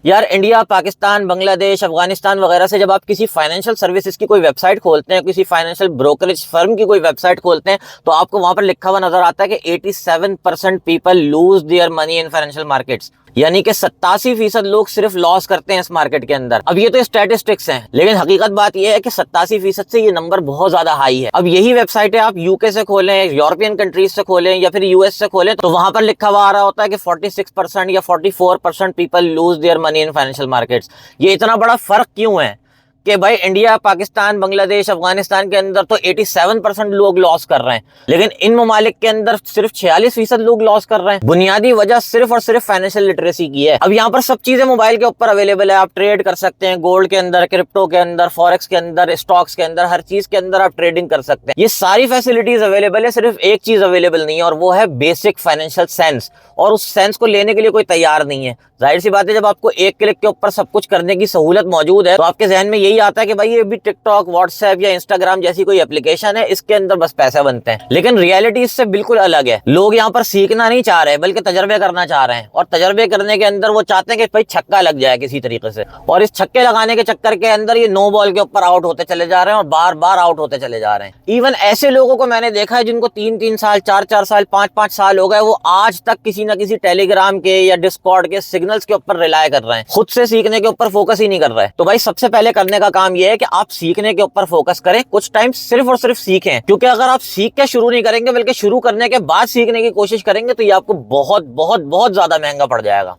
यार इंडिया, पाकिस्तान, बांग्लादेश, अफगानिस्तान वगैरह से जब आप किसी फाइनेंशियल सर्विसेज की कोई वेबसाइट खोलते हैं, किसी फाइनेंशियल ब्रोकरेज फर्म की कोई वेबसाइट खोलते हैं, तो आपको वहां पर लिखा हुआ नजर आता है कि 87% people lose their money in financial markets, यानी कि 87% लोग सिर्फ लॉस करते हैं इस मार्केट के अंदर। अब ये तो स्टैटिस्टिक्स हैं, लेकिन हकीकत बात ये है कि 87% से ये नंबर बहुत ज्यादा हाई है। अब यही वेबसाइट है आप यूके से खोलें, यूरोपियन कंट्रीज से खोलें या फिर यूएस से खोलें, तो वहां पर लिखा हुआ आ रहा होता है कि 46% या 44% people lose their money in financial markets. ये इतना बड़ा फर्क क्यों है कि भाई इंडिया, पाकिस्तान, बांग्लादेश, अफगानिस्तान के अंदर तो 87% लोग लॉस कर रहे हैं, लेकिन इन ममालिक के अंदर सिर्फ 46% लोग लॉस कर रहे हैं। बुनियादी वजह सिर्फ और सिर्फ फाइनेंशियल लिटरेसी की है। अब यहाँ पर सब चीजें मोबाइल के ऊपर अवेलेबल है, आप ट्रेड कर सकते हैं, गोल्ड के अंदर, क्रिप्टो के अंदर, फॉरेक्स के अंदर, स्टॉक्स के अंदर, हर चीज के अंदर आप ट्रेडिंग कर सकते हैं। ये सारी फैसिलिटीज अवेलेबल है, सिर्फ एक चीज अवेलेबल नहीं है और वो है बेसिक फाइनेंशियल सेंस। और उस सेंस को लेने के लिए कोई तैयार नहीं है। जाहिर सी बात है, जब आपको एक क्लिक के ऊपर सब कुछ करने की सहूलत मौजूद है, तो आपके जहन में यही आता है कि भाई ये भी टिकटॉक, व्हाट्सएप या इंस्टाग्राम जैसी कोई एप्लीकेशन है, इसके अंदर बस पैसे बनते हैं। लेकिन रियलिटी इससे बिल्कुल अलग है। लोग यहाँ पर सीखना नहीं चाह रहे बल्कि तजर्बे करना चाह रहे हैं, और तजर्बे करने के अंदर वो चाहते हैं कि भाई छक्का लग जाए किसी तरीके से, और इस छक्के लगाने के चक्कर के अंदर ये नो बॉल के ऊपर आउट होते चले जा रहे हैं और बार बार आउट होते चले जा रहे हैं। इवन ऐसे लोगों को मैंने देखा है जिनको 3-3 साल, 4-4 साल, 5-5 साल हो गए, वो आज तक किसी ना किसी टेलीग्राम के या डिस्कॉर्ड के सिग्नल्स के ऊपर रिलाय कर रहे हैं, खुद से सीखने के ऊपर फोकस ही नहीं कर रहे हैं। तो भाई सबसे पहले करने का काम यह है कि आप सीखने के ऊपर फोकस करें, कुछ टाइम सिर्फ और सिर्फ सीखें, क्योंकि अगर आप सीख के शुरू नहीं करेंगे बल्कि शुरू करने के बाद सीखने की कोशिश करेंगे तो ये आपको बहुत बहुत बहुत ज्यादा महंगा पड़ जाएगा।